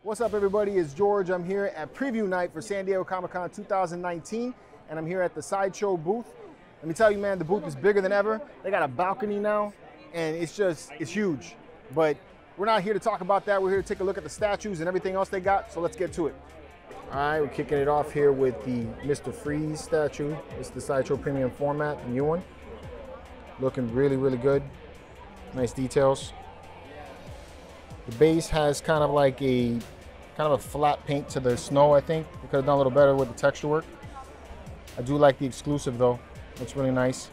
What's up, everybody? It's George. I'm here at preview night for San Diego Comic-Con 2019, and I'm here at the Sideshow booth. Let me tell you, man, the booth is bigger than ever. They got a balcony now, and it's huge. But we're not here to talk about that. We're here to take a look at the statues and everything else they got, so let's get to it. All right, we're kicking it off here with the Mr. Freeze statue. It's the Sideshow Premium format, the new one. Looking really, really good. Nice details. The base has kind of like a flat paint to the snow, I think. They could have done a little better with the texture work. I do like the exclusive though. Looks really nice.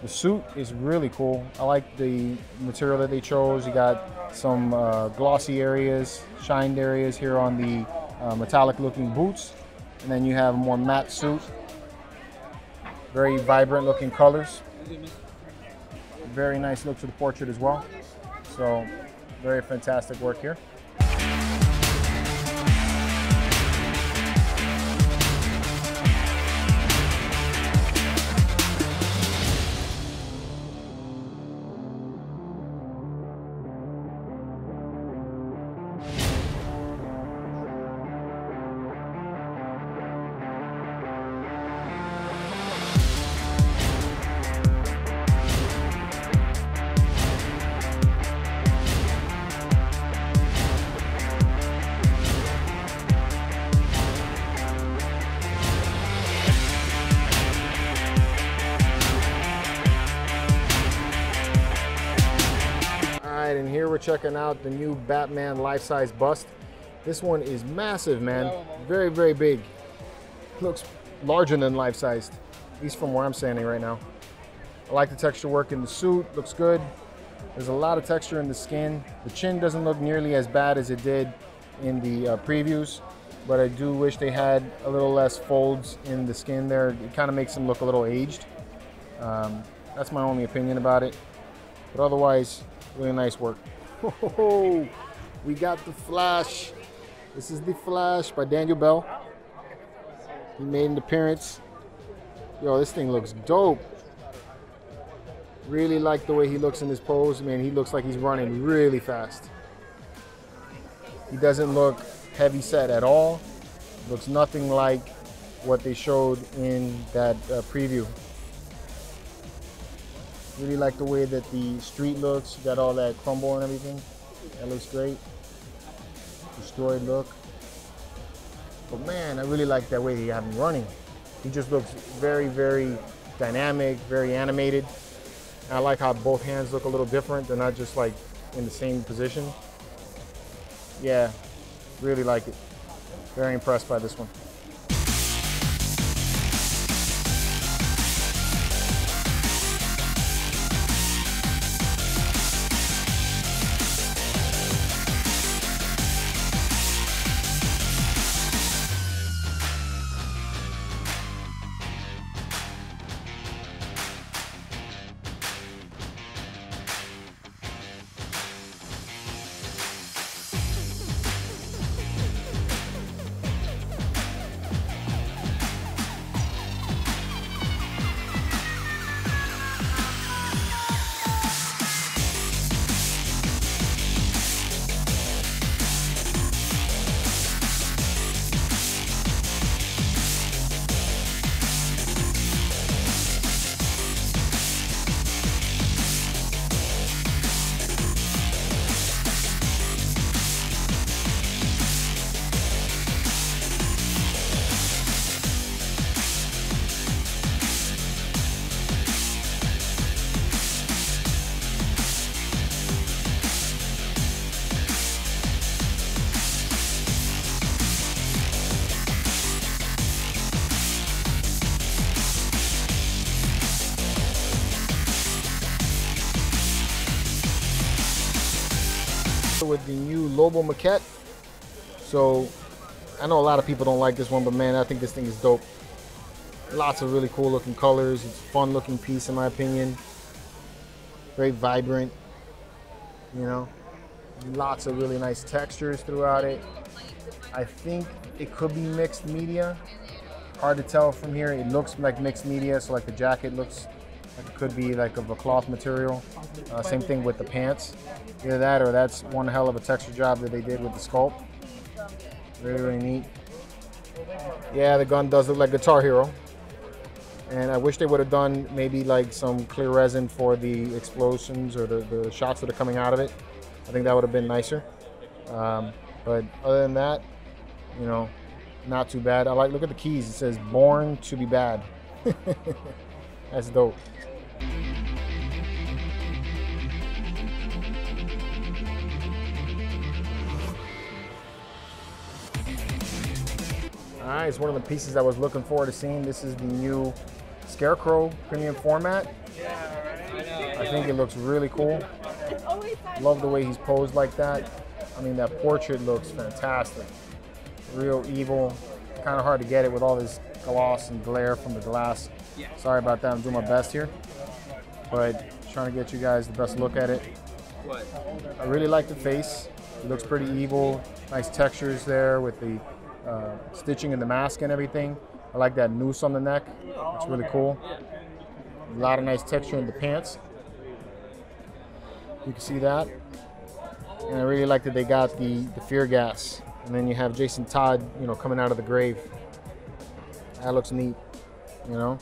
The suit is really cool. I like the material that they chose. You got some glossy areas, shined areas here on the metallic looking boots. And then you have a more matte suit. Very vibrant looking colors. Very nice look to the portrait as well. So very fantastic work here. And here we're checking out the new Batman life-size bust. This one is massive, man. Very, very big. Looks larger than life-sized, at least from where I'm standing right now. I like the texture work in the suit. Looks good. There's a lot of texture in the skin. The chin doesn't look nearly as bad as it did in the previews, but I do wish they had a little less folds in the skin there. It kind of makes him look a little aged. That's my only opinion about it. But otherwise, really nice work. Oh, we got the Flash. This is the Flash by Daniel Bell. He made an appearance. Yo, this thing looks dope. Really like the way he looks in this pose. Man, he looks like he's running really fast. He doesn't look heavy set at all. Looks nothing like what they showed in that preview. Really like the way that the street looks. You got all that crumble and everything. That looks great. Destroyed look. But man, I really like that way they have him running. He just looks very, very dynamic, very animated. And I like how both hands look a little different. They're not just like in the same position. Yeah, really like it. Very impressed by this one. With the new Lobo maquette. So I know a lot of people don't like this one, but man, I think this thing is dope. Lots of really cool looking colors. It's a fun looking piece in my opinion. Very vibrant, you know. Lots of really nice textures throughout it. I think it could be mixed media. Hard to tell from here. It looks like mixed media, so like the jacket looks like it could be like of a cloth material. Same thing with the pants. Either that or that's one hell of a texture job that they did with the sculpt. Really, really neat. Yeah, the gun does look like Guitar Hero. And I wish they would have done maybe like some clear resin for the explosions or the shots that are coming out of it. I think that would have been nicer. But other than that, you know, not too bad. I like, look at the keys. It says "Born to be Bad." That's dope. All right, it's one of the pieces I was looking forward to seeing. This is the new Scarecrow premium format. I think it looks really cool. Love the way he's posed like that. I mean, that portrait looks fantastic. Real evil. Kind of hard to get it with all this gloss and glare from the glass. Sorry about that, I'm doing my best here. But trying to get you guys the best look at it. I really like the face. It looks pretty evil. Nice textures there with the stitching in the mask and everything. I like that noose on the neck. It's really cool. A lot of nice texture in the pants. You can see that. And I really like that they got the fear gas. And then you have Jason Todd, you know, coming out of the grave. That looks neat, you know.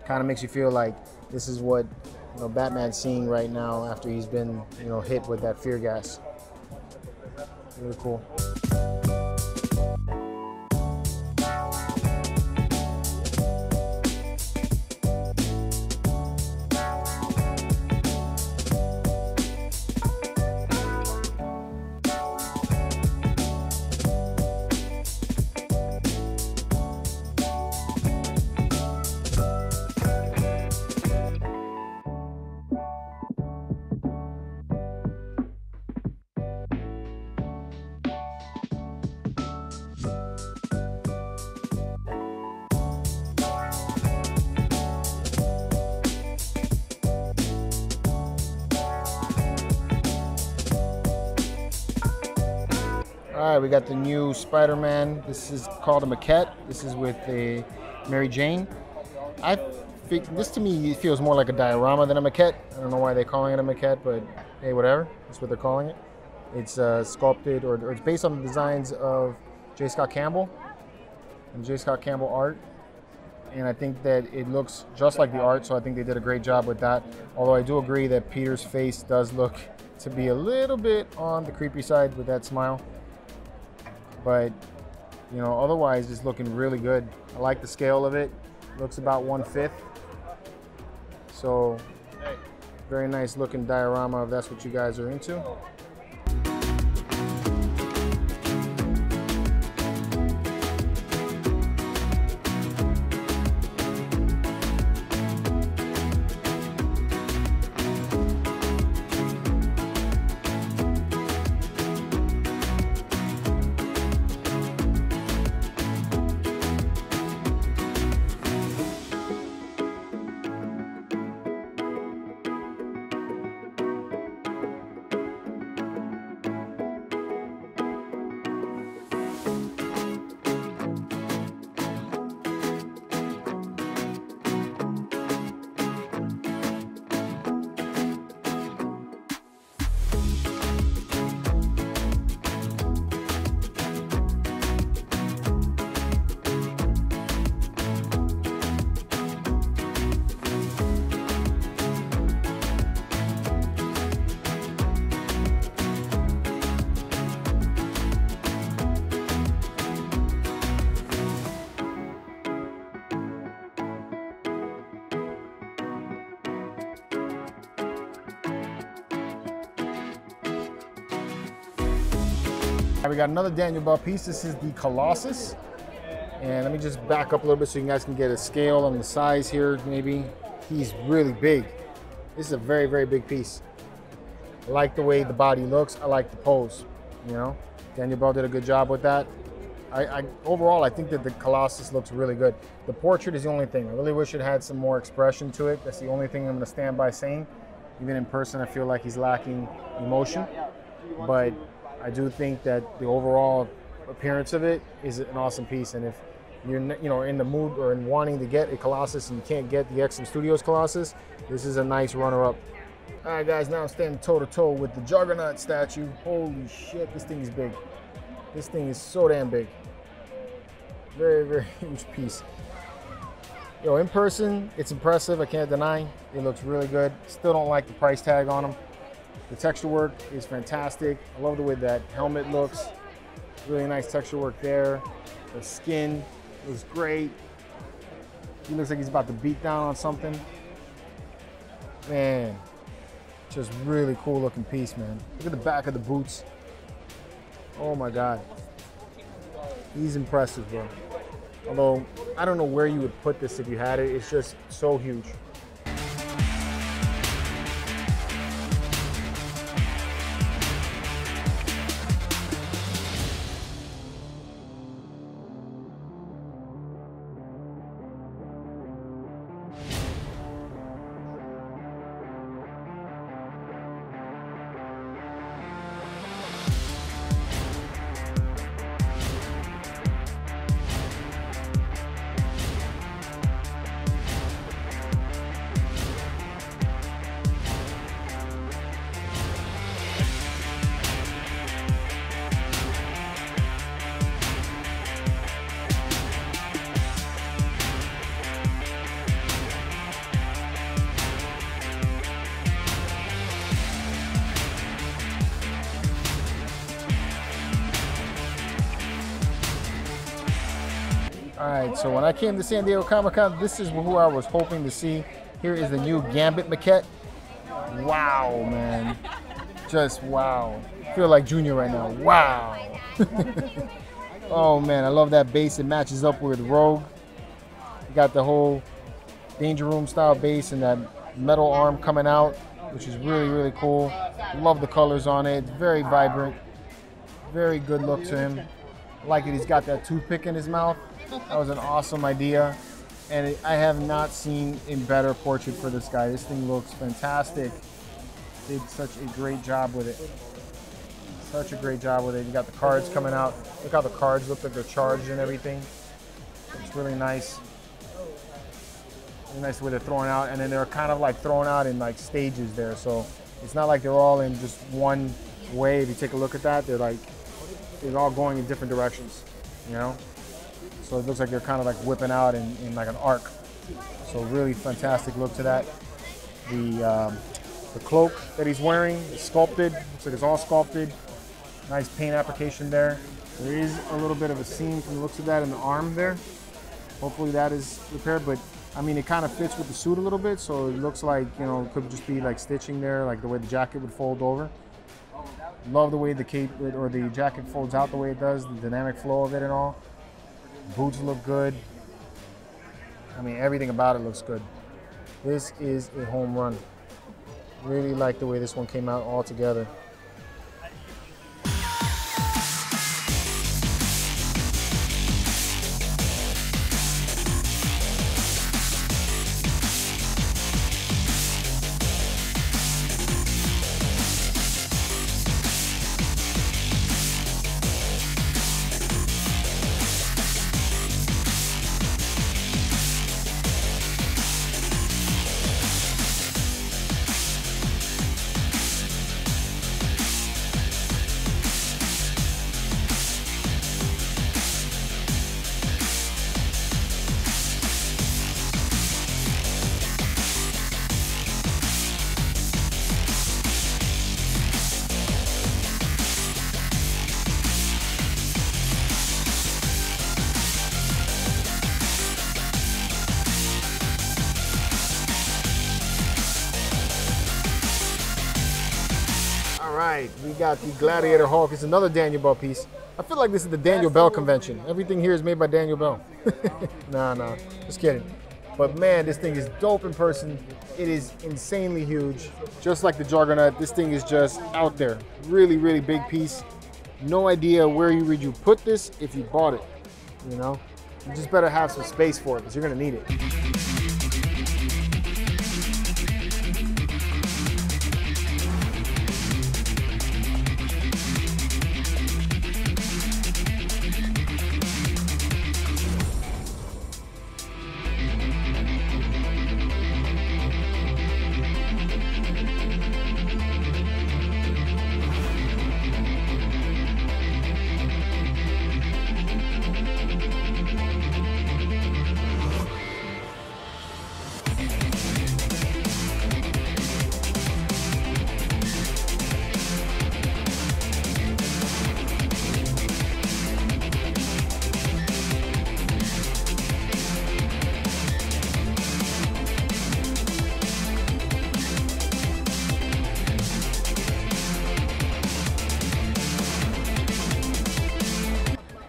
Kind of makes you feel like this is what, you know, Batman's seeing right now after he's been, you know, hit with that fear gas. Really cool. All right, we got the new SpiderMan. This is called a maquette. This is with a Mary Jane. I think this, to me, it feels more like a diorama than a maquette. I don't know why they're calling it a maquette, but hey, whatever. That's what they're calling it. It's sculpted, or it's based on the designs of J. Scott Campbell and J. Scott Campbell art. And I think that it looks just like the art, so I think they did a great job with that. Although I do agree that Peter's face does look to be a little bit on the creepy side with that smile. But, you know, otherwise it's looking really good. I like the scale of it. Looks about 1/5. So, very nice looking diorama if that's what you guys are into. We got another Daniel Bell piece. This is the Colossus. And let me just back up a little bit so you guys can get a scale on the size here, maybe. He's really big. This is a very, very big piece. I like the way the body looks. I like the pose, you know. Daniel Bell did a good job with that. Overall, I think that the Colossus looks really good. The portrait is the only thing. I really wish it had some more expression to it. That's the only thing I'm gonna stand by saying. Even in person, I feel like he's lacking emotion. But I do think that the overall appearance of it is an awesome piece, and if you're in the mood or in wanting to get a Colossus and you can't get the XM Studios Colossus, this is a nice runner-up. All right, guys, now I'm standing toe-to-toe with the Juggernaut statue. Holy shit, this thing is big. This thing is so damn big. Very, very huge piece. Yo, in person, it's impressive. I can't deny. It looks really good. Still don't like the price tag on them. The texture work is fantastic. I love the way that helmet looks. Really nice texture work there. The skin looks great. He looks like he's about to beat down on something. Man, just really cool looking piece, man. Look at the back of the boots. Oh my God. He's impressive, bro. Although, I don't know where you would put this if you had it. It's just so huge. All right, so when I came to San Diego Comic-Con, this is who I was hoping to see. Here is the new Gambit maquette. Wow, man. Just wow. I feel like Junior right now. Wow. Oh, man, I love that base. It matches up with Rogue. You got the whole Danger Room style base and that metal arm coming out, which is really, really cool. Love the colors on it. It's very vibrant. Very good look to him. I like that he's got that toothpick in his mouth. That was an awesome idea, and I have not seen a better portrait for this guy. This thing looks fantastic. Did such a great job with it. Such a great job with it. You got the cards coming out. Look how the cards look like they're charged and everything. It's really nice. Really nice the way they're thrown out, and then they're kind of like thrown out in like stages there. So it's not like they're all in just one way. If you take a look at that, they're all going in different directions, you know? So it looks like they're kind of like whipping out in like an arc. So really fantastic look to that. The cloak that he's wearing is sculpted. Looks like it's all sculpted. Nice paint application there. There is a little bit of a seam from the looks of that in the arm there. Hopefully that is repaired, but I mean, it kind of fits with the suit a little bit, so it looks like, you know, it could just be like stitching there, like the way the jacket would fold over. Love the way the cape or the jacket folds out the way it does, the dynamic flow of it and all. Boots look good. I mean, everything about it looks good. This is a home run. Really like the way this one came out all together. All right, we got the Gladiator Hulk. It's another Daniel Bell piece. I feel like this is the Daniel Bell convention. Everything here is made by Daniel Bell. Nah, just kidding. But man, this thing is dope in person. It is insanely huge. Just like the Juggernaut, this thing is just out there. Really, really big piece. No idea where you put this if you bought it, you know? You just better have some space for it because you're gonna need it.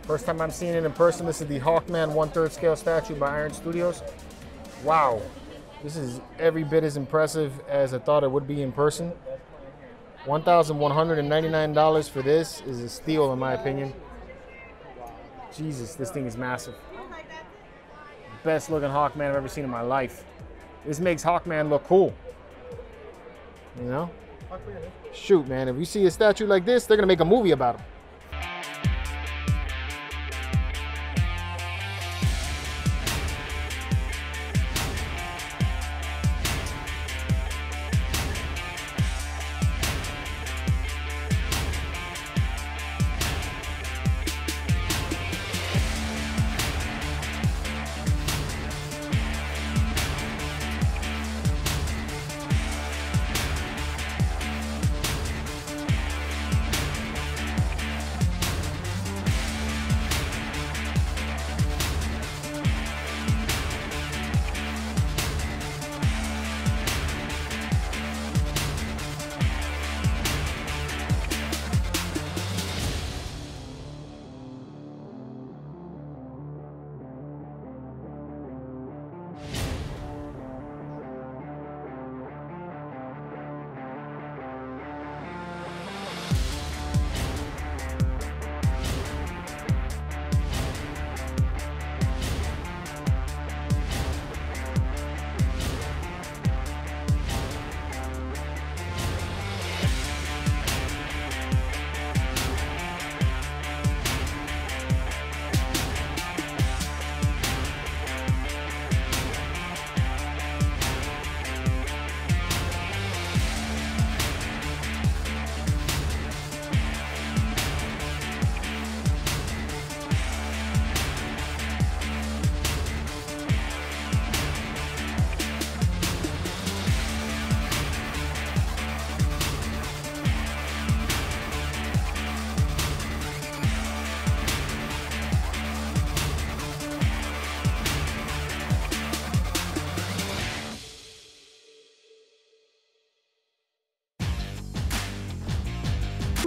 First time I'm seeing it in person. This is the Hawkman 1/3 scale statue by Iron Studios. Wow, this is every bit as impressive as I thought it would be in person. $1,199 for this is a steal in my opinion. Jesus, this thing is massive. Best looking Hawkman I've ever seen in my life. This makes Hawkman look cool. You know? Shoot, man, if you see a statue like this, they're gonna make a movie about him.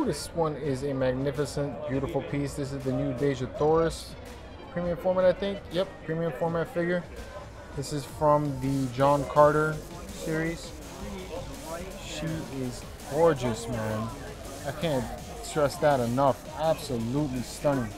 This one is a magnificent, beautiful piece. This is the new Deja Thoris premium format, I think. Yep, premium format figure. This is from the John Carter series. She is gorgeous, man. I can't stress that enough. Absolutely stunning.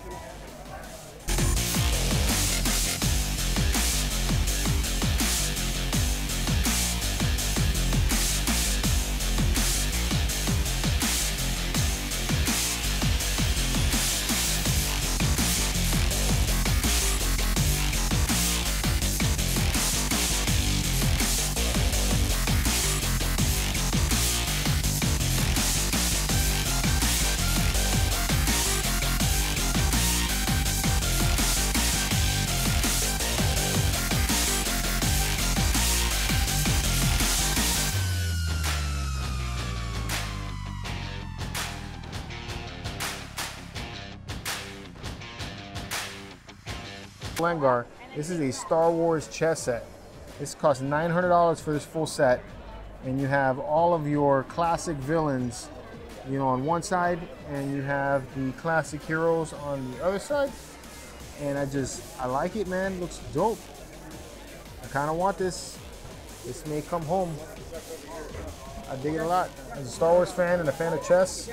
Lengar. This is a Star Wars chess set. This costs $900 for this full set, and you have all of your classic villains, you know, on one side, and you have the classic heroes on the other side. And I like it, man. Looks dope. I kind of want this. This may come home. I dig it a lot. As a Star Wars fan and a fan of chess,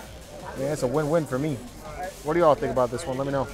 man, it's a win-win for me. What do y'all think about this one? Let me know.